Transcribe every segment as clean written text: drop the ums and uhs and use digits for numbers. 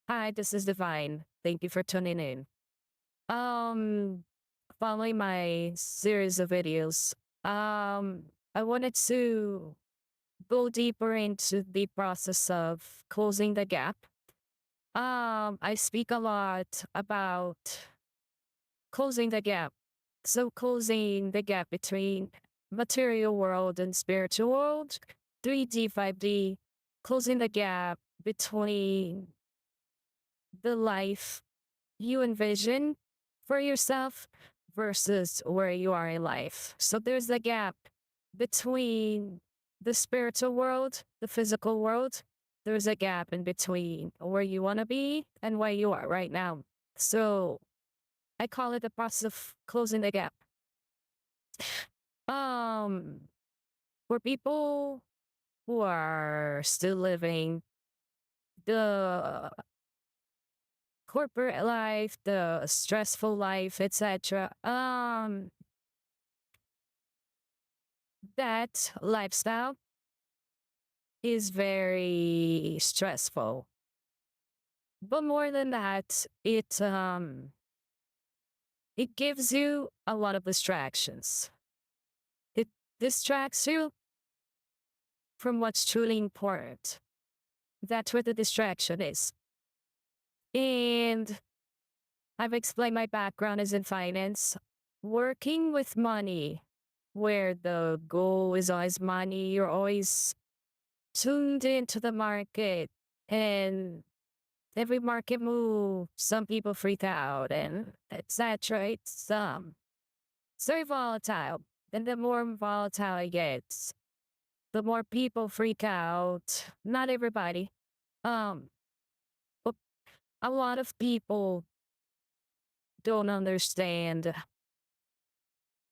Hi, this is Divine. Thank you for tuning in. Um, Following my series of videos, I wanted to go deeper into the process of closing the gap. I speak a lot about closing the gap. So closing the gap between material world and spiritual world, 3D, 5D, closing the gap between the life you envision for yourself versus where you are in life. So there's a gap between the spiritual world, the physical world. There's a gap in between where you want to be and where you are right now. So I call it the process of closing the gap. Um, for people who are still living the corporate life, the stressful life, etc. That lifestyle is very stressful. But more than that, it gives you a lot of distractions. It distracts you from what's truly important. That's where the distraction is. And I've explained my background is in finance, working with money, where the goal is always money. You're always tuned into the market, and every market move, some people freak out and etc. It's very volatile. And the more volatile it gets, the more people freak out. Not everybody. Um, but a lot of people don't understand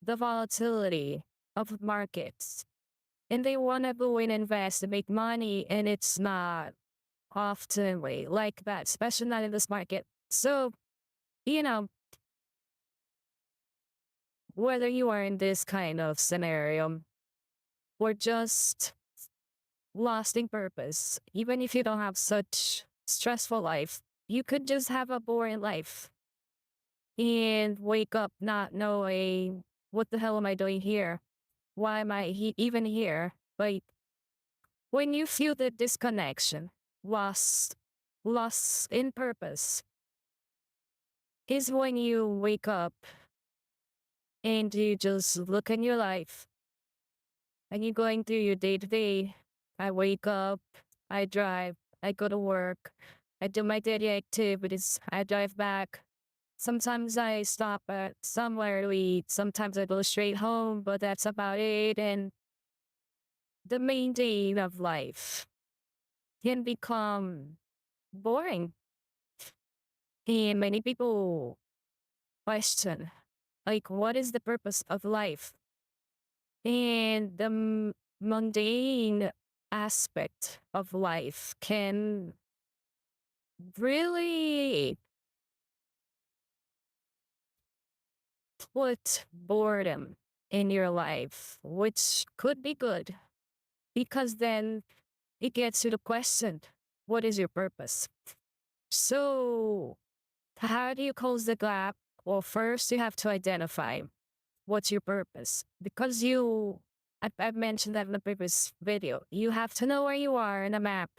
the volatility of markets. And they want to go and invest and make money, and it's not often way like that, especially not in this market. So, you know, whether you are in this kind of scenario or just lost in purpose, even if you don't have such stressful life, you could just have a boring life and wake up not knowing what the hell am I doing here? Why am I even here? Like when you feel the disconnection, lost, lost in purpose, is when you wake up and you just look in your life and you're going through your day to day. I wake up, I drive, I go to work, I do my daily activities, I drive back. Sometimes I stop at somewhere to eat, sometimes I go straight home, but that's about it. And the main day of life can become boring. And many people question, like, what is the purpose of life? And the mundane aspect of life can really put boredom in your life, which could be good because then it gets you to question what is your purpose? So, how do you close the gap? Well, first you have to identify what's your purpose because I've mentioned that in the previous video. You have to know where you are in a map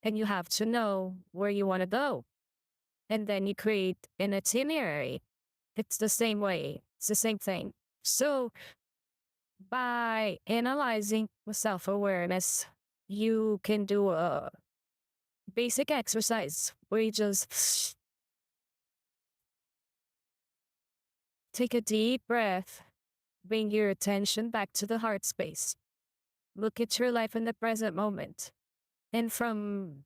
and you have to know where you want to go. And then you create an itinerary. It's the same way, it's the same thing. So, by analyzing with self awareness, you can do a basic exercise where you just take a deep breath, bring your attention back to the heart space. Look at your life in the present moment. And from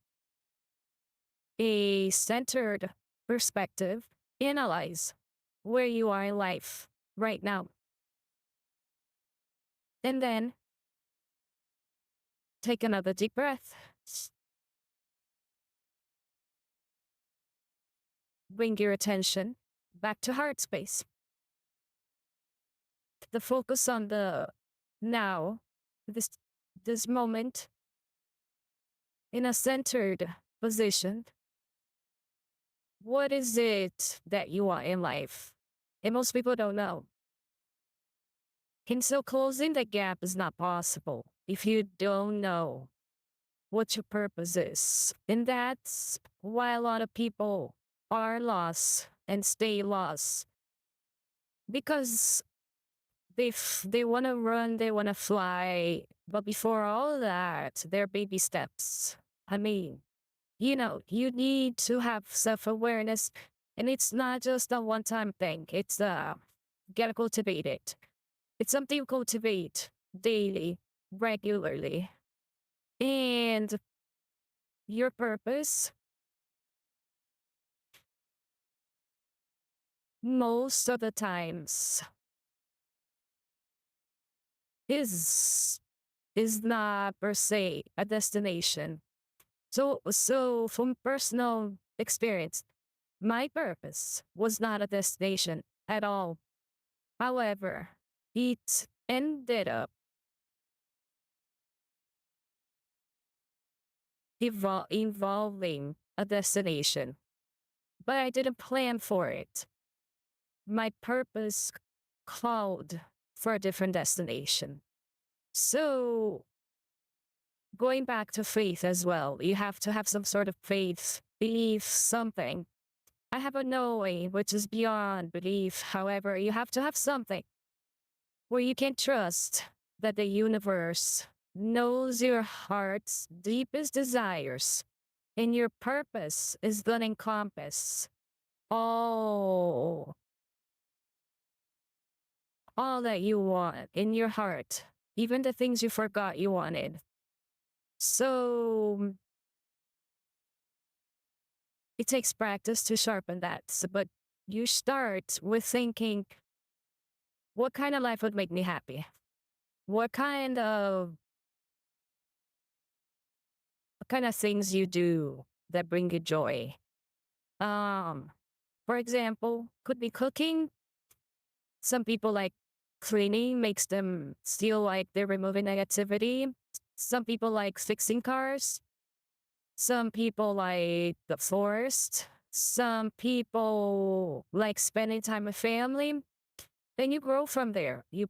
a centered perspective, analyze where you are in life right now. And then take another deep breath. Bring your attention back to heart space. The focus on the now, this this moment in a centered position What is it that you want in life? And most people don't know. And so closing the gap is not possible if you don't know what your purpose is. And that's why a lot of people are lost and stay lost because they want to run, they want to fly. But before all that, they're baby steps. I mean, you need to have self awareness. And it's not just a one time thing, it's gotta cultivate it. It's something you cultivate daily, regularly. And your purpose, most of the times, is is not per se a destination. So from personal experience, my purpose was not a destination at all. However, it ended up involving a destination, but I didn't plan for it. My purpose called for a different destination. So, going back to faith as well, you have to have some sort of faith, believe something. I have a knowing which is beyond belief. However, you have to have something where you can trust that the universe knows your heart's deepest desires and your purpose is going to encompass all all that you want in your heart, even the things you forgot you wanted. So it takes practice to sharpen that. But you start with thinking, what kind of life would make me happy? What kind of things you do that bring you joy? Um, for example, could be cooking. Some people like cleaning makes them feel like they're removing negativity. Some people like fixing cars. Some people like the forest. Some people like spending time with family. Then you grow from there. You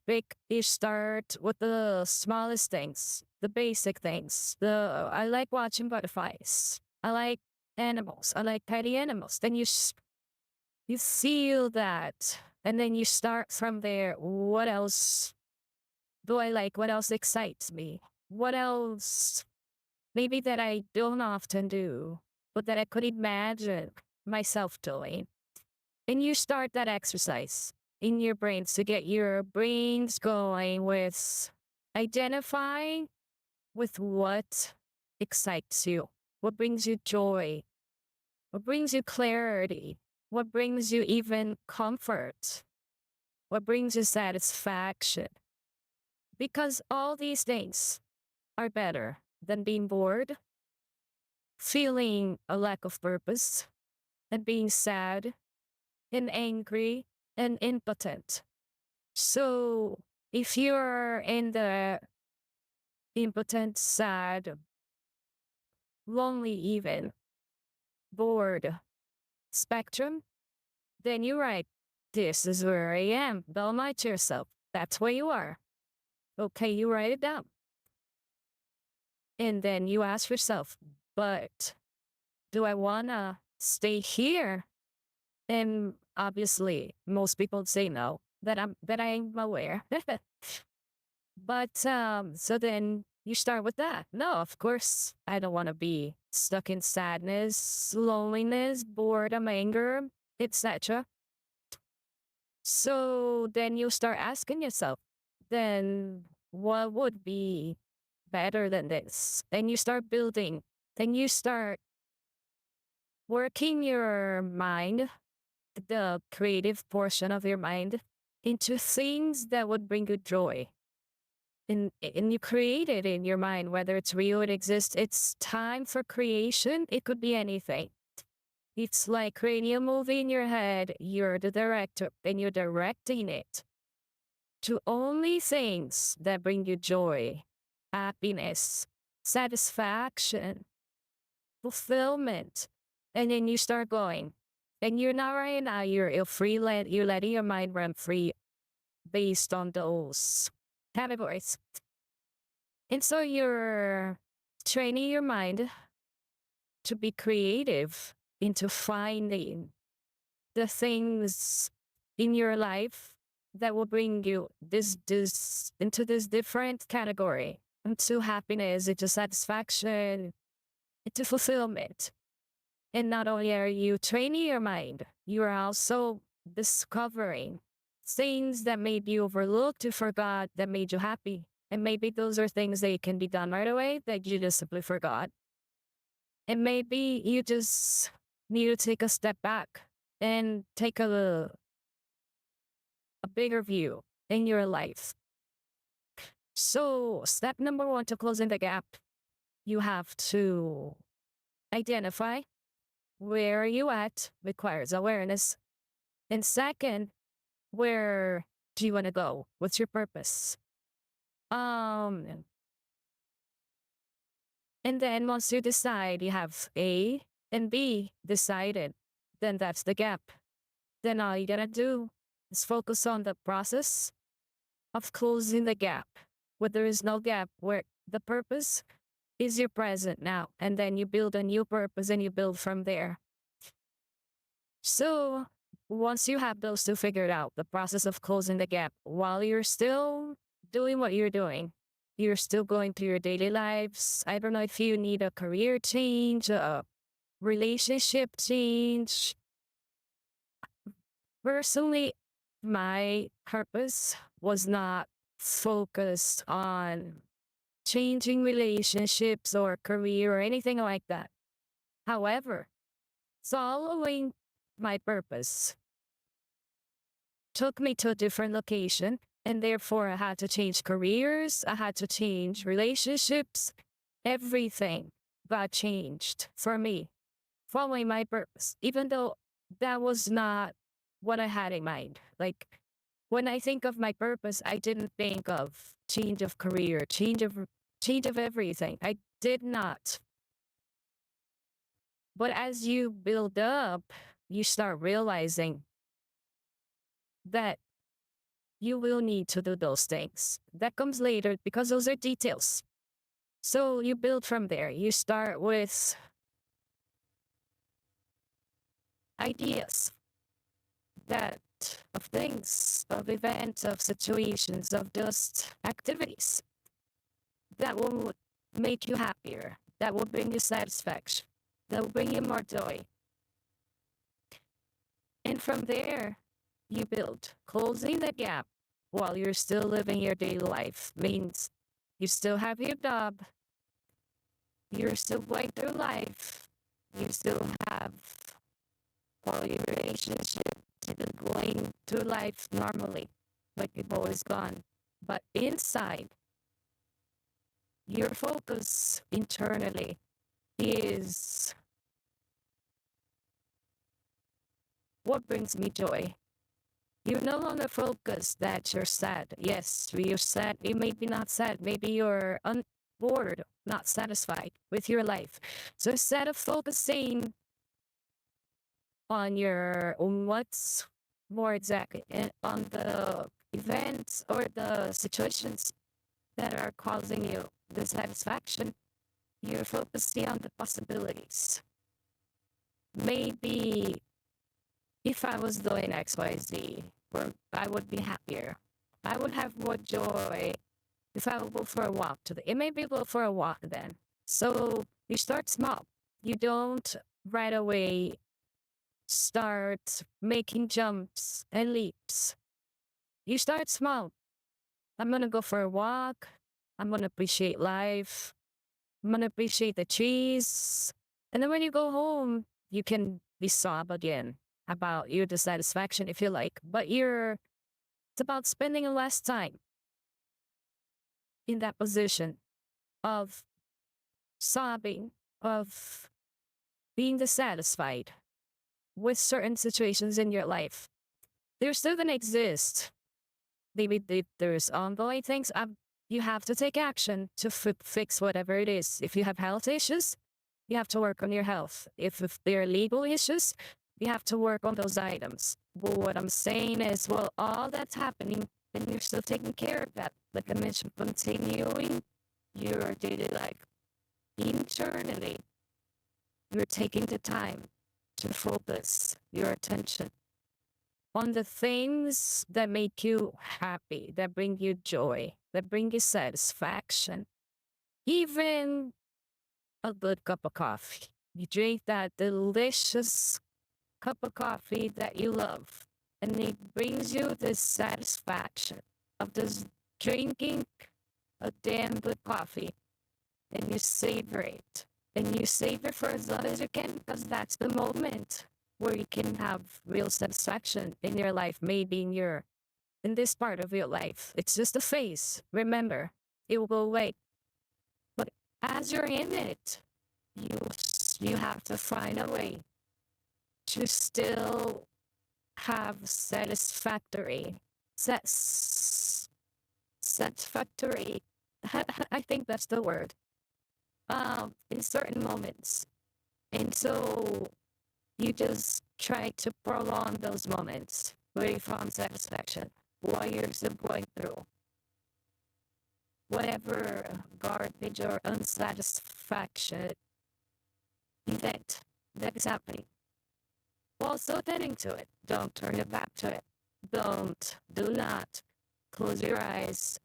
start with the smallest things, the basic things. I like watching butterflies. I like animals. I like petty animals. Then you feel that. And then you start from there. What else do I like? What else excites me? What else maybe that I don't often do, but that I could imagine myself doing? And you start that exercise in your brains to get your brains going with identifying with what excites you, what brings you joy, what brings you clarity, what brings you even comfort, what brings you satisfaction. Because all these things are better than being bored, feeling a lack of purpose, and being sad and angry and impotent. So if you're in the impotent, sad, lonely, even bored spectrum, then you're right. This is where I am. Dolmite yourself. That's where you are. Okay, you write it down. And then you ask yourself, but do I wanna stay here? And obviously, most people say no. That I'm aware. But so then you start with that. No, of course, I don't want to be stuck in sadness, loneliness, boredom, anger, etc. So then you start asking yourself, then what would be better than this? Then you start building. Then you start working your mind, the creative portion of your mind, into things that would bring you joy. And you create it in your mind, whether it's real, it exists. It's time for creation. It could be anything. It's like creating a movie in your head. You're the director and you're directing it to only things that bring you joy, happiness, satisfaction, fulfillment. And then you start going. And you're not right now, you're free, you're letting your mind run free based on those categories. And so you're training your mind to be creative into finding the things in your life that will bring you this into this different category, into happiness, into satisfaction, into fulfillment. And not only are you training your mind, you are also discovering things that maybe you overlooked, you forgot, that made you happy. And maybe those are things that can be done right away that you just simply forgot. And maybe you just need to take a step back and take a bigger view in your life. So, step number one to closing the gap, you have to identify where are you at, requires awareness. And second, where do you want to go? What's your purpose? And then once you decide you have A and B decided, then that's the gap. Then all you gotta do is focus on the process of closing the gap. Where there is no gap, where the purpose is your present now. And then you build a new purpose and you build from there. So once you have those two figured out, the process of closing the gap, while you're still doing what you're doing, you're still going through your daily lives. I don't know if you need a career change, a relationship change. Personally, my purpose was not focused on changing relationships or career or anything like that. However, following my purpose took me to a different location, and therefore I had to change careers, I had to change relationships. Everything got changed for me, following my purpose, even though that was not what I had in mind. Like, when I think of my purpose, I didn't think of change of career, change of everything. I did not. But as you build up, you start realizing that you will need to do those things. That comes later because those are details. So you build from there. You start with ideas that of things, of events, of situations, of just activities that will make you happier, that will bring you satisfaction, that will bring you more joy. And from there, you build. Closing the gap while you're still living your daily life means you still have your job, you're still going through life, you still have all your relationship, still going through life normally, like you've always gone. But inside, your focus internally is what brings me joy. You're no longer focused that you're sad. Yes, you're sad. You may be not sad. Maybe you're bored, not satisfied with your life. So instead of focusing on what's more exactly on the events or the situations that are causing you dissatisfaction, you're focusing on the possibilities. Maybe if I was doing XYZ, I would be happier. I would have more joy if I would go for a walk today. It may be go for a walk then. So you start small. You don't right away start making jumps and leaps. You start small. I'm going to go for a walk. I'm going to appreciate life. I'm going to appreciate the trees. And then when you go home, you can be sob again about your dissatisfaction if you like. But it's about spending less time in that position of sobbing, of being dissatisfied with certain situations in your life. They're still going to exist. Maybe there's ongoing things. You have to take action to fix whatever it is. If you have health issues, you have to work on your health. If there are legal issues, You have to work on those items. But what I'm saying is, well, all that's happening, and you're still taking care of that. Like I mentioned, continuing your daily life internally. You're taking the time to focus your attention on the things that make you happy, that bring you joy, that bring you satisfaction. Even a good cup of coffee. You drink that delicious cup of coffee that you love, and it brings you this satisfaction of just drinking a damn good coffee, and you savor it. And you savor for as long as you can, because that's the moment where you can have real satisfaction in your life, maybe in this part of your life. It's just a phase. Remember, it will go away. But as you're in it, you have to find a way to still have satisfactory. I think that's the word. In certain moments, and so you just try to prolong those moments where you find satisfaction while you're still going through whatever garbage or unsatisfaction event that is happening. Also attending to it. Don't turn your back to it. Do not close your eyes.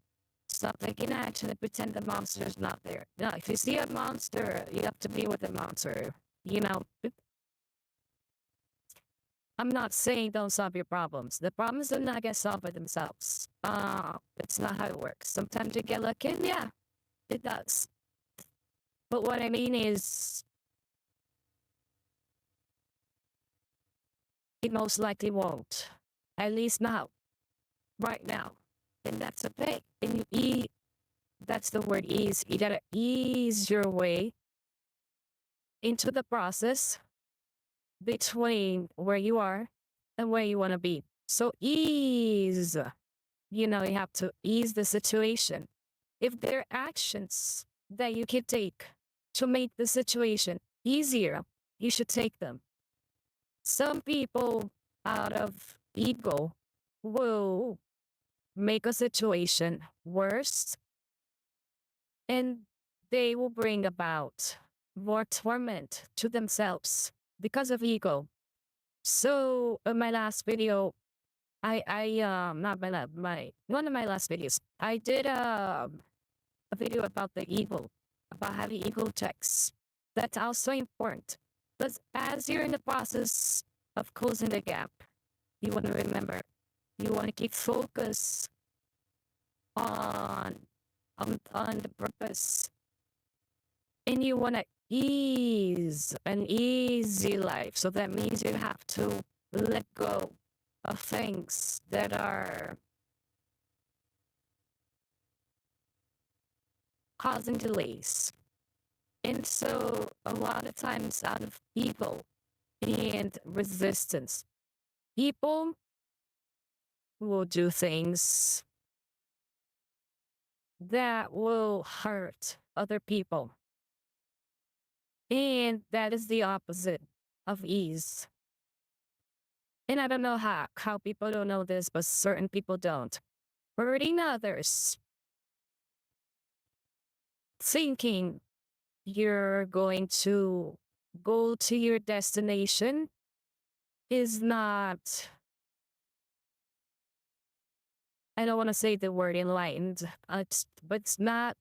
Stop taking action and pretend the monster is not there. No, if you see a monster, you have to be with the monster. You know, I'm not saying don't solve your problems. The problems do not get solved by themselves. It's not how it works. Sometimes you get lucky, and yeah, it does. But what I mean is, it most likely won't. At least now, right now. And that's okay. And that's the word ease. You gotta ease your way into the process between where you are and where you want to be. So ease, you have to ease the situation. If there are actions that you can take to make the situation easier, you should take them. Some people, out of ego, will make a situation worse, and they will bring about more torment to themselves because of ego. So in my last video, not my one of my last videos, I did a video about the ego, about having ego checks. That's also important. But as you're in the process of closing the gap, you want to remember, you want to keep focus on on the purpose, and you want to ease an easy life. So that means you have to let go of things that are causing delays. And so a lot of times out of ego and resistance, people will do things that will hurt other people. And that is the opposite of ease. And I don't know how people don't know this, but certain people don't. Hurting others, thinking you're going to go to your destination is not, I don't want to say the word enlightened, but it's not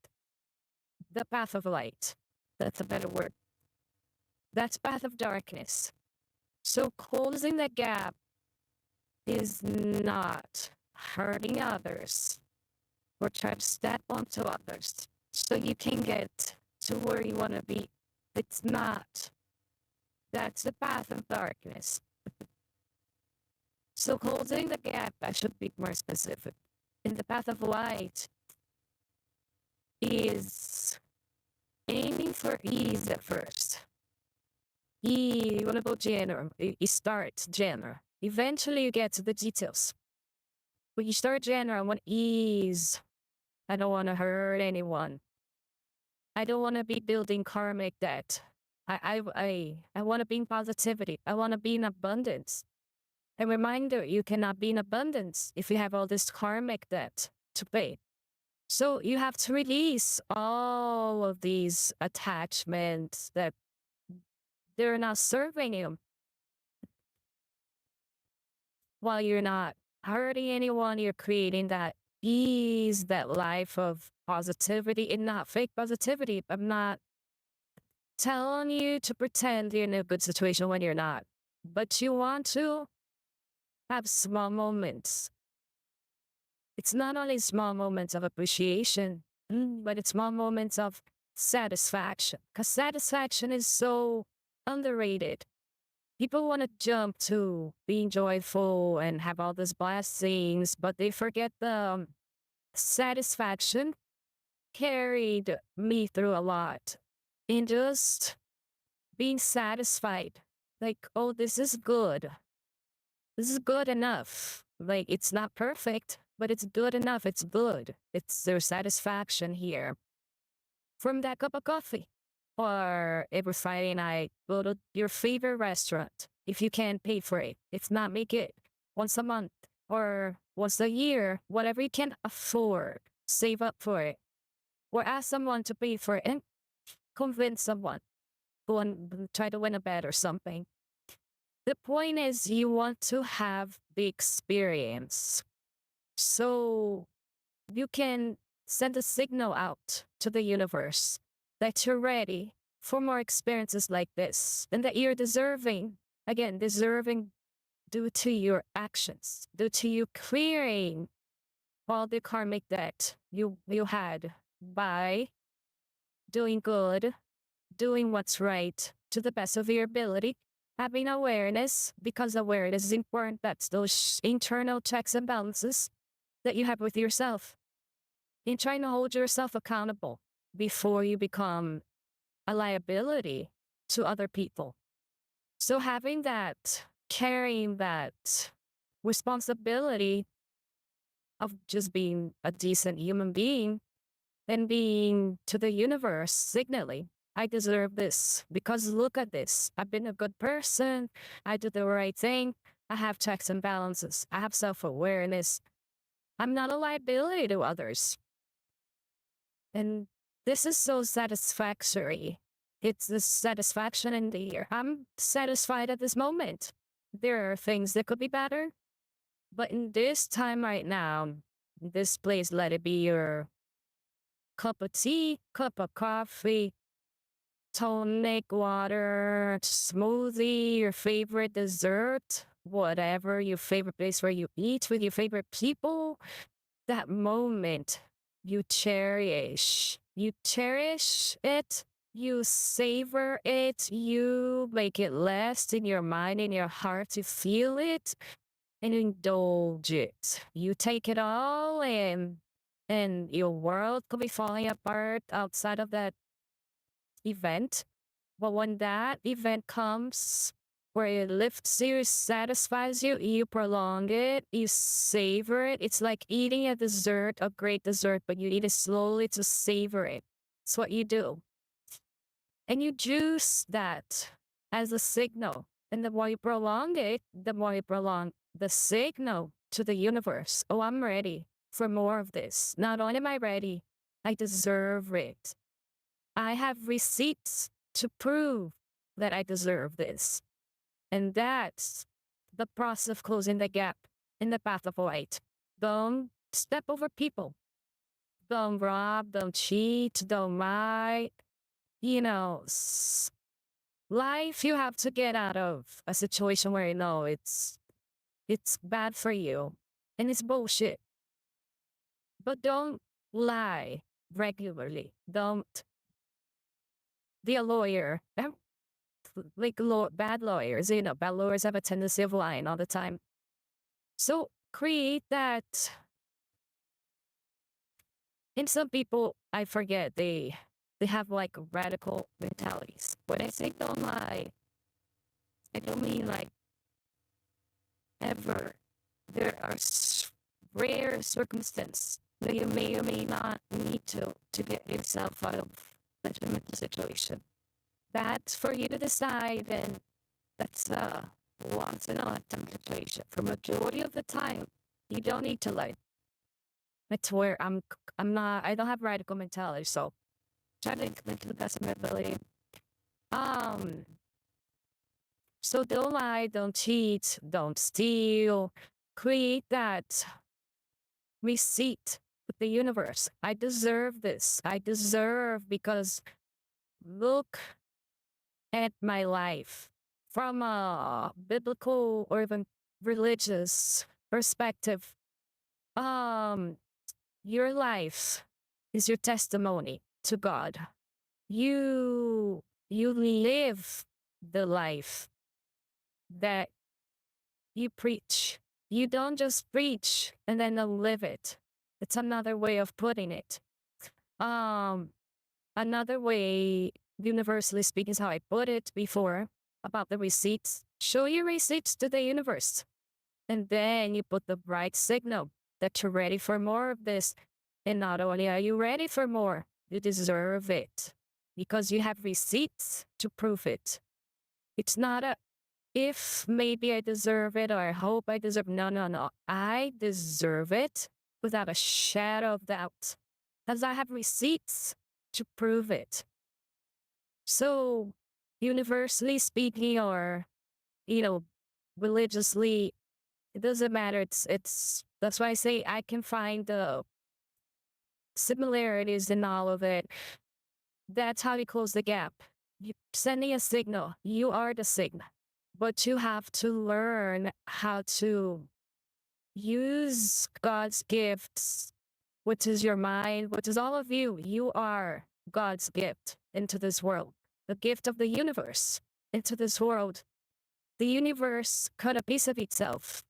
the path of light. That's a better word. That's path of darkness. So closing the gap is not hurting others or try to step onto others so you can get to where you want to be. It's not. That's the path of darkness. So closing the gap, I should be more specific. In the path of light is aiming for ease at first. You want to go general. You start general. Eventually you get to the details. When you start general, I want ease. I don't want to hurt anyone. I don't want to be building karmic debt. I want to be in positivity. I want to be in abundance. A reminder, you cannot be in abundance if you have all this karmic debt to pay. So you have to release all of these attachments that they're not serving you while you're not hurting anyone. You're creating that ease, that life of positivity and not fake positivity. I'm not telling you to pretend you're in a good situation when you're not, but you want to have small moments. It's not only small moments of appreciation, but it's small moments of satisfaction. Because satisfaction is so underrated. People want to jump to being joyful and have all these blessings, but they forget the satisfaction carried me through a lot. In just being satisfied, like, oh, this is good. This is good enough. Like, it's not perfect, but it's good enough. It's good. It's their satisfaction here from that cup of coffee. Or every Friday night, go to your favorite restaurant. If you can't pay for it, if not, make it once a month or once a year, whatever you can afford, save up for it. Or ask someone to pay for it and convince someone. Go and try to win a bet or something. The point is, you want to have the experience. So you can send a signal out to the universe that you're ready for more experiences like this and that you're deserving, again, deserving due to your actions, due to you clearing all the karmic debt you had by doing good, doing what's right to the best of your ability, having awareness, because awareness is important. That's those internal checks and balances that you have with yourself. In trying to hold yourself accountable before you become a liability to other people. So having that, carrying that responsibility of just being a decent human being and being to the universe signaling, I deserve this because look at this. I've been a good person. I do the right thing. I have checks and balances. I have self-awareness. I'm not a liability to others. And this is so satisfactory. It's the satisfaction in the year. I'm satisfied at this moment. There are things that could be better, but in this time right now, this place, let it be your cup of tea, cup of coffee, tonic water, smoothie, your favorite dessert, whatever your favorite place where you eat with your favorite people, that moment you cherish. You cherish it, you savor it, you make it last in your mind, in your heart to feel it, and indulge it. You take it all in, and your world could be falling apart outside of that event. But when that event comes, where it lifts you, satisfies you, you prolong it, you savor it. It's like eating a dessert, a great dessert, but you eat it slowly to savor it. It's what you do. And you juice that as a signal. And the more you prolong it, the more you prolong the signal to the universe. Oh, I'm ready for more of this. Not only am I ready, I deserve it. I have receipts to prove that I deserve this. And that's the process of closing the gap in the path of light. Don't step over people. Don't rob, don't cheat, don't lie. You know, life, you have to get out of a situation where you know it's bad for you and it's bullshit. But don't lie regularly. Don't be a lawyer. Like bad lawyers, bad lawyers have a tendency of lying all the time. So create that. And some people, I forget, they have like radical mentalities. When I say don't lie, I don't mean like ever. There are rare circumstances that you may or may not need to get yourself out of that situation. That's for you to decide, and that's a once in a lifetime situation. For majority of the time, you don't need to lie. That's where I'm not. I don't have radical mentality, so try to implement to the best of my ability. Um. So don't lie, don't cheat, don't steal. Create that receipt with the universe. I deserve this. I deserve because look at my life from a biblical or even religious perspective. Um, your life is your testimony to God. You live the life that you preach. You don't just preach and then live it. It's another way of putting it. Um, Another way, universally speaking, is how I put it before about the receipts. Show your receipts to the universe. And then you put the right signal that you're ready for more of this. And not only are you ready for more, you deserve it because you have receipts to prove it. It's not a if maybe I deserve it or I hope I deserve. No, no, no. I deserve it without a shadow of doubt because I have receipts to prove it. So, universally speaking, or you know, religiously, it doesn't matter. It's that's why I say I can find the similarities in all of it. That's how you close the gap. You sending a signal. You are the signal, but you have to learn how to use God's gifts, which is your mind, which is all of you. You are God's gift into this world, the gift of the universe into this world. The universe cut a piece of itself,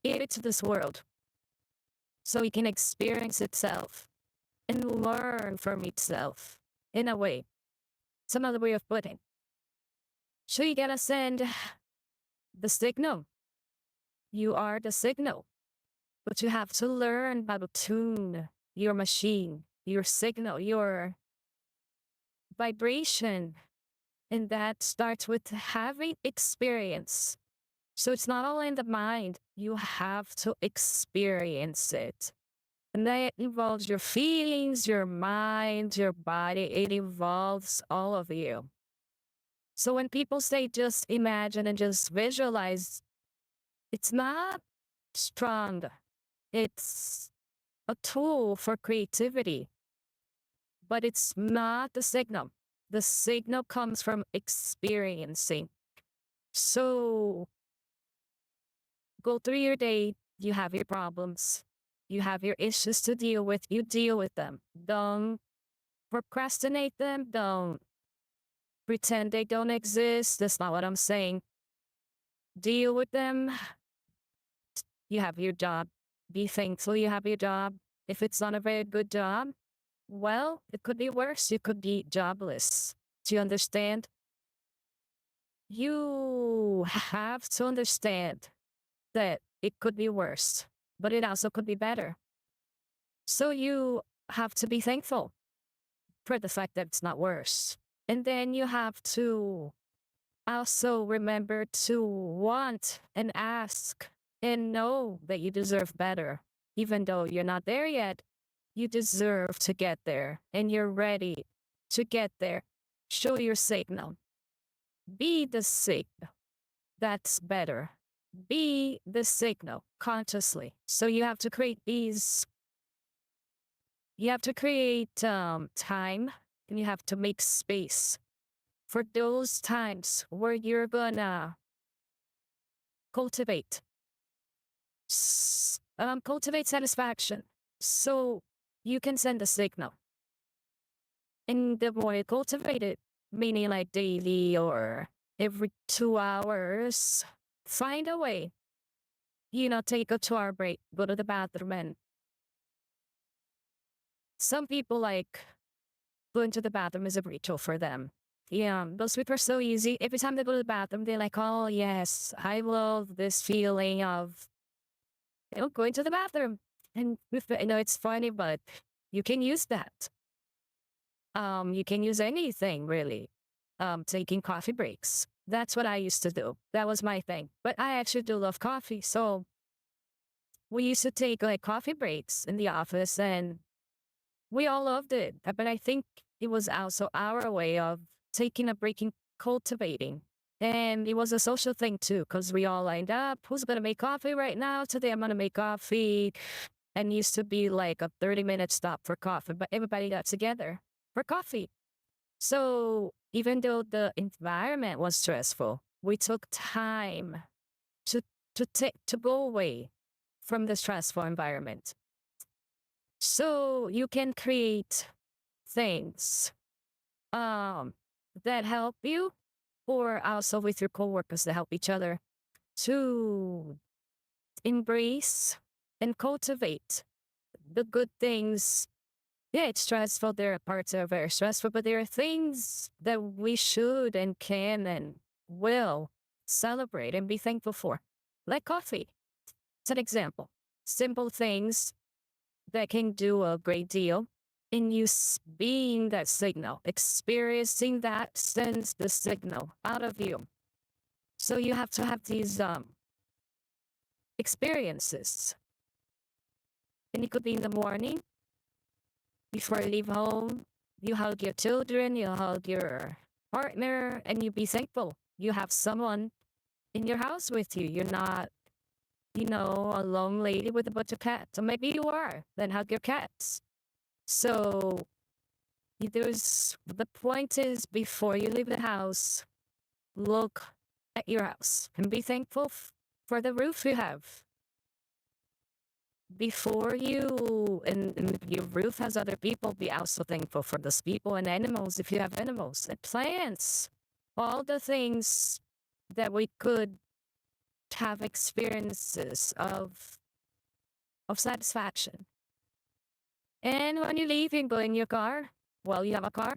gave it to this world so it can experience itself and learn from itself in a way. Some other way of putting. So you gotta send the signal. You are the signal. But you have to learn how to tune your machine, your signal, your vibration. And that starts with having experience. So it's not only in the mind, you have to experience it. And that involves your feelings, your mind, your body. It involves all of you. So when people say just imagine and just visualize, it's not strong. It's a tool for creativity, but it's not the signal. The signal comes from experiencing. So go through your day, you have your problems, you have your issues to deal with, you deal with them. Don't procrastinate them, don't pretend they don't exist. That's not what I'm saying. Deal with them. You have your job. Be thankful you have your job. If it's not a very good job, well, it could be worse. You could be jobless. Do you understand? You have to understand that it could be worse, but it also could be better. So you have to be thankful for the fact that it's not worse. And then you have to also remember to want and ask and know that you deserve better. Even though you're not there yet, you deserve to get there and you're ready to get there. Show your signal. Be the signal. That's better. Be the signal consciously. So you have to create time and you have to make space for those times where you're gonna cultivate cultivate satisfaction. So you can send a signal. And the more you cultivate it, meaning like daily or every 2 hours, find a way. Take a 2 hour break, go to the bathroom. And some people like going to the bathroom is a ritual for them. Yeah, those people are so easy. Every time they go to the bathroom, they're like, oh, yes, I love this feeling of going to the bathroom. And I know it's funny, but you can use that. You can use anything really. Taking coffee breaks. That's what I used to do. That was my thing. But I actually do love coffee. So we used to take like coffee breaks in the office and we all loved it. But I think it was also our way of taking a break in cultivating. And it was a social thing too, because we all lined up. Who's going to make coffee right now? Today I'm going to make coffee. And used to be like a 30-minute stop for coffee, but everybody got together for coffee. So even though the environment was stressful, we took time to to go away from the stressful environment. So you can create things um that help you or also with your coworkers to help each other to embrace and cultivate the good things. Yeah, it's stressful. There are parts that are very stressful, but there are things that we should and can and will celebrate and be thankful for. Like coffee. It's an example. Simple things that can do a great deal. And you being that signal, experiencing that sends the signal out of you. So you have to have these experiences. And it could be in the morning, before you leave home, you hug your children, you hug your partner, and you be thankful. You have someone in your house with you. You're not, a lone lady with a bunch of cats. Or maybe you are. Then hug your cats. So the point is before you leave the house, look at your house and be thankful for the roof you have. Before you and if your roof has other people, be also thankful for those people and animals if you have animals and plants, all the things that we could have experiences of satisfaction. And when you leave, you go in your car. Well, you have a car.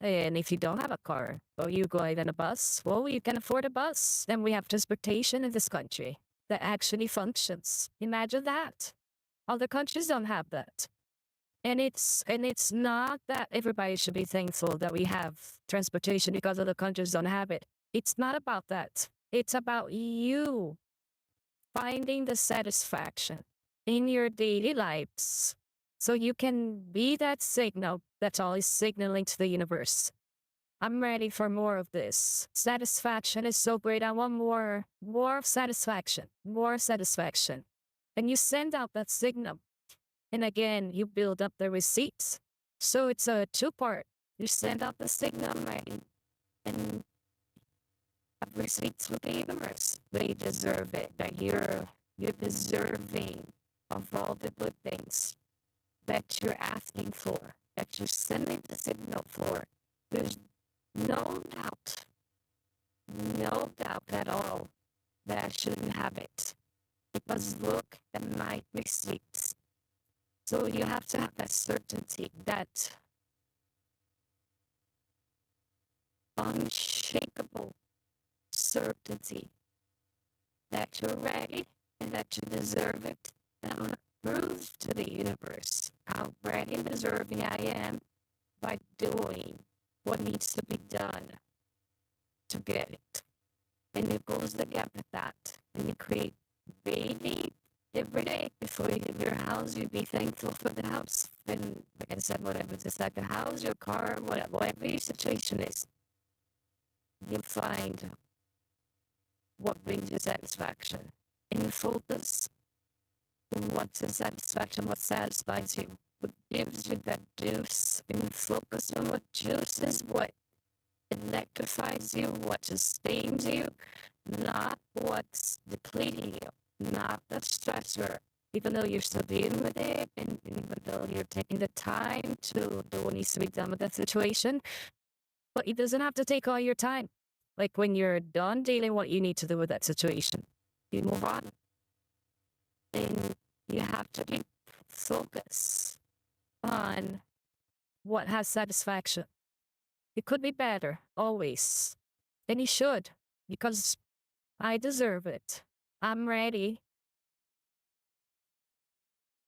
And if you don't have a car, or you go in a bus, well, you can afford a bus. Then we have transportation in this country that actually functions. Imagine that. Other countries don't have that. And it's not that everybody should be thankful that we have transportation because other countries don't have it. It's not about that. It's about you finding the satisfaction in your daily lives so you can be that signal that's always signaling to the universe. I'm ready for more of this. Satisfaction is so great. I want more satisfaction, more satisfaction. And you send out that signal. And again, you build up the receipts. So it's a two-part. You send out the signal, right? And have receipts with the universe. They deserve it. That you're deserving of all the good things that you're asking for, that you're sending the signal for. There's no doubt, no doubt at all that I shouldn't have it. Because look at my receipts. So you have to have that certainty, that unshakable certainty that you're ready and that you deserve it. And I'm going to prove to the universe how ready and deserving I am by doing what needs to be done to get it. And it goes together with that. And you create daily, every day before you leave your house, you be thankful for the house. And like I said, whatever it's like the house, your car, whatever your situation is, you'll find what brings you satisfaction. And you focus on what's your satisfaction, what satisfies you, what gives you that juice. And you focus on what juices, what electrifies you, what sustains you, not what's depleting you, not the stressor. Even though you're still dealing with it, and even though you're taking the time to do what needs to be done with that situation, but it doesn't have to take all your time. Like when you're done dealing what you need to do with that situation, you move on. And you have to be focused on what has satisfaction. It could be better, always. And you should, because I deserve it. I'm ready.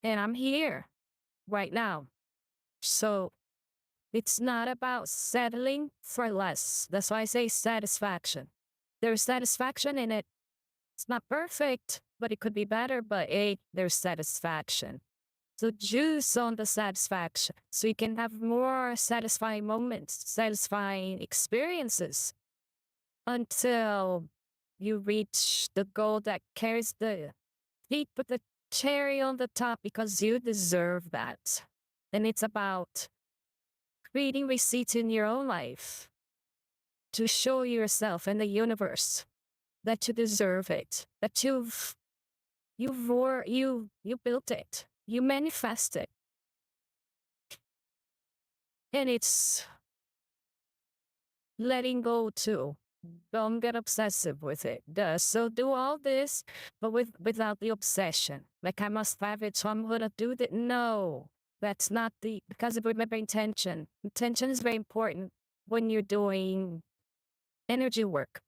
And I'm here right now. So It's not about settling for less. That's why I say satisfaction. There's satisfaction in it. It's not perfect, but it could be better, but hey, there's satisfaction. So juice on the satisfaction so you can have more satisfying moments, satisfying experiences until you reach the goal that carries the heat, put the cherry on the top because you deserve that. And it's about creating receipts in your own life to show yourself and the universe that you deserve it, that you built it, you manifest it. And it's letting go too. Don't get obsessive with it. So do all this, but without the obsession. Like I must have it, so I'm gonna do that. No, that's not because remember intention. Intention is very important when you're doing energy work.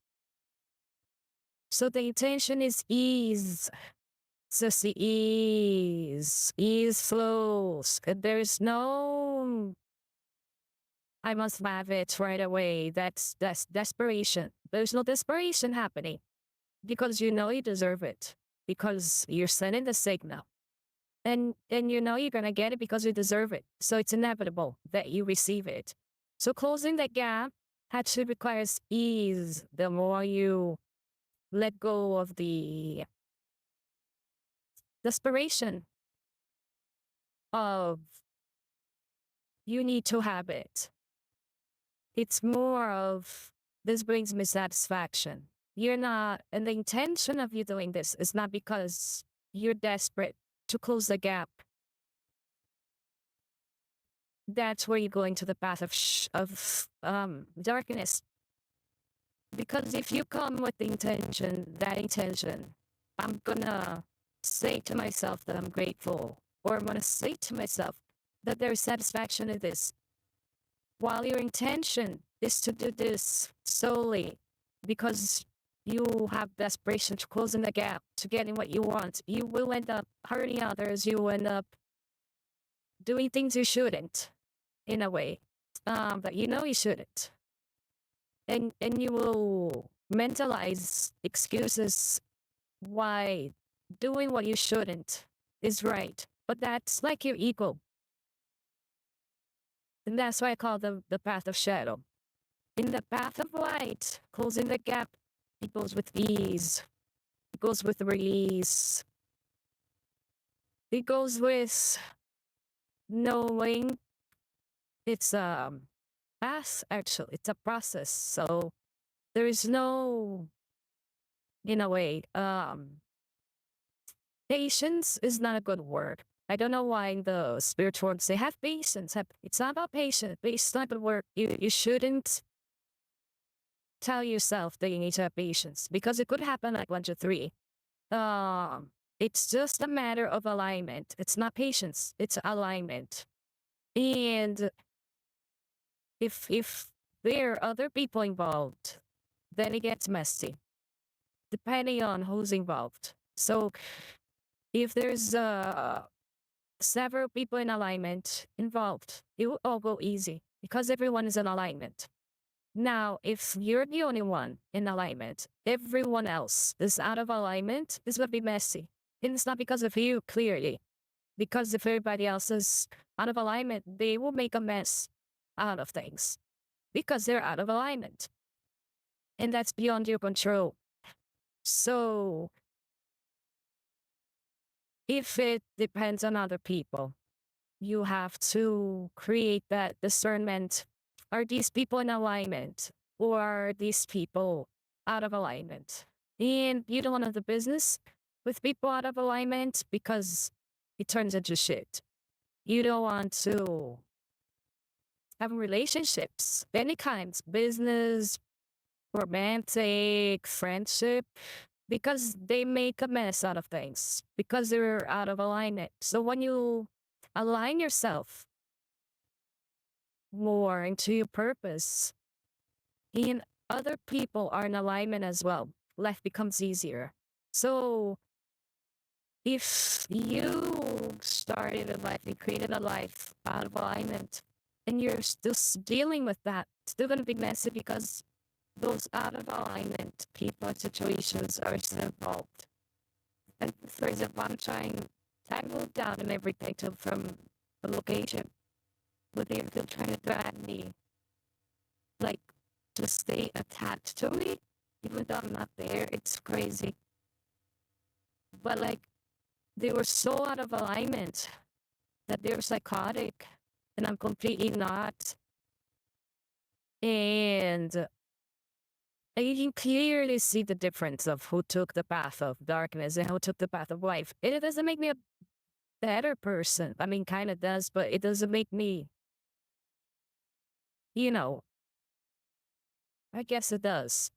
So the intention is ease. So see ease flows. There's no I must have it right away. That's desperation. There's no desperation happening because you know you deserve it because you're sending the signal. And you know you're gonna get it because you deserve it. So it's inevitable that you receive it. So closing that gap actually requires ease. The more you let go of the desperation of you need to have it. It's more of this brings me satisfaction. You're not, and the intention of you doing this is not because you're desperate to close the gap. That's where you go into the path of darkness. Because if you come with the intention, that intention, I'm gonna say to myself that I'm grateful, or I'm gonna say to myself that there's satisfaction in this. While your intention is to do this solely because you have desperation to closing the gap to getting what you want, you will end up hurting others. You will end up doing things you shouldn't, in a way, that you know you shouldn't, and you will mentalize excuses why doing what you shouldn't is right. But that's like your ego, and that's why I call the path of shadow. In the path of light, closing the gap, it goes with ease. It goes with release. It goes with knowing it's a path, actually. It's a process. So there is no, in a way, patience is not a good word. I don't know why in the spiritual world say have patience. It's not about patience. It's not a good word. You shouldn't tell yourself that you need to have patience because it could happen like 1, 2, 3. It's just a matter of alignment. It's not patience. It's alignment. And if there are other people involved, then it gets messy, depending on who's involved. So if there's several people in alignment involved, it will all go easy because everyone is in alignment. Now, if you're the only one in alignment, everyone else is out of alignment, this will be messy. And it's not because of you, clearly. Because if everybody else is out of alignment, they will make a mess out of things because they're out of alignment. And that's beyond your control. So if it depends on other people, you have to create that discernment. Are these people in alignment or are these people out of alignment? And you don't want to do business with people out of alignment because it turns into shit. You don't want to have relationships, any kinds, business, romantic, friendship, because they make a mess out of things, because they're out of alignment. So when you align yourself more into your purpose, and other people are in alignment as well, life becomes easier. So if you started a life, you created a life out of alignment, and you're still dealing with that, it's still going to be messy because those out of alignment people and situations are still involved. And for example, I moved down and everything from the location, but they're still trying to drag me, like, to stay attached to me, even though I'm not there. It's crazy. But like, they were so out of alignment that they're psychotic, and I'm completely not. And you can clearly see the difference of who took the path of darkness and who took the path of life. And it doesn't make me a better person. I mean, kind of does, but it doesn't make me, you know, I guess it does.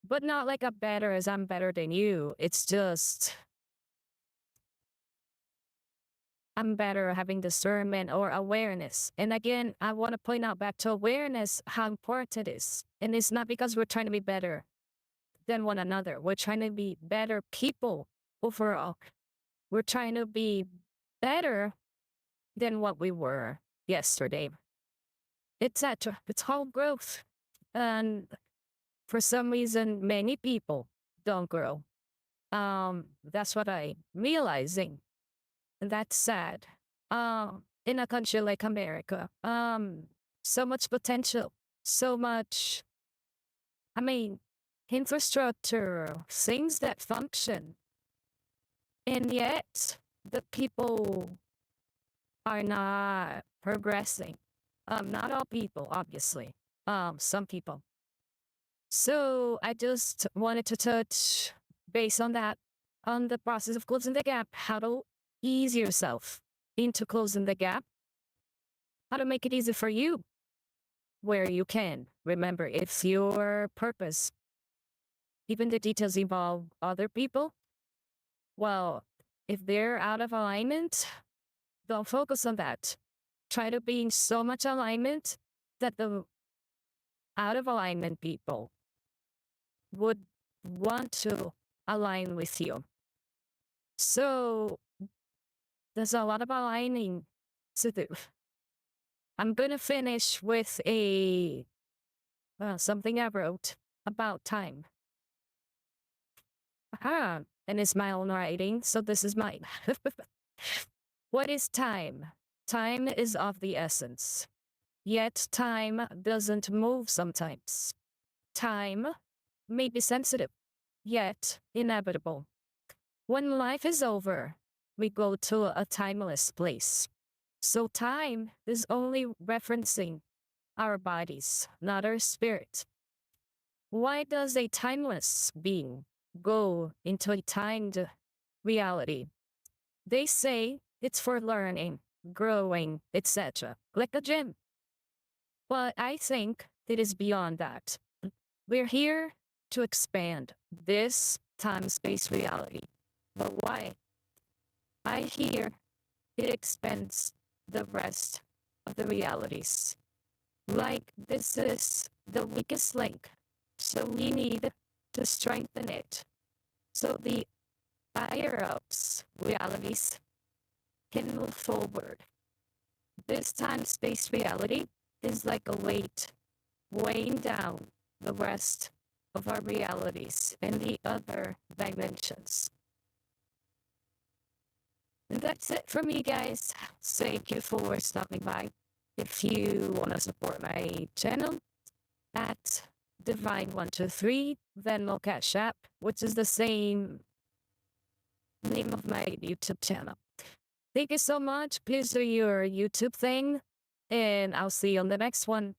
But not like a better as I'm better than you. It's just I'm better at having discernment or awareness. And again, I want to point out back to awareness how important it is. And it's not because we're trying to be better than one another. We're trying to be better people overall. We're trying to be better than what we were yesterday, etc. It's all growth. And for some reason, many people don't grow. That's what I'm realizing. And that's sad. In a country like America, so much potential, so much, I mean, infrastructure, things that function. And yet the people are not progressing. Not all people, obviously. Some people. So I just wanted to touch base on that, on the process of closing the gap, how to ease yourself into closing the gap, how to make it easy for you where you can. Remember, it's your purpose. Even the details involve other people. Well, if they're out of alignment, don't focus on that. Try to be in so much alignment that the out of alignment people would want to align with you. So there's a lot of aligning to do. I'm going to finish with a something I wrote about time. And it's my own writing, so this is mine. What is time? Time is of the essence. Yet time doesn't move sometimes. Time may be sensitive, yet inevitable. When life is over, we go to a timeless place. So time is only referencing our bodies, not our spirit. Why does a timeless being go into a timed reality? They say it's for learning, growing, etc., like a gym. But I think it is beyond that. We're here to expand this time-space reality. But why? I hear it expands the rest of the realities. Like this is the weakest link, so we need to strengthen it. So the higher ups realities can move forward. This time-space reality is like a weight weighing down the rest of our realities in the other dimensions. And that's it for me, guys. Thank you for stopping by. If you want to support my channel at Divine123, Venmo Cash App, which is the same name of my YouTube channel. Thank you so much. Please do your YouTube thing, and I'll see you on the next one.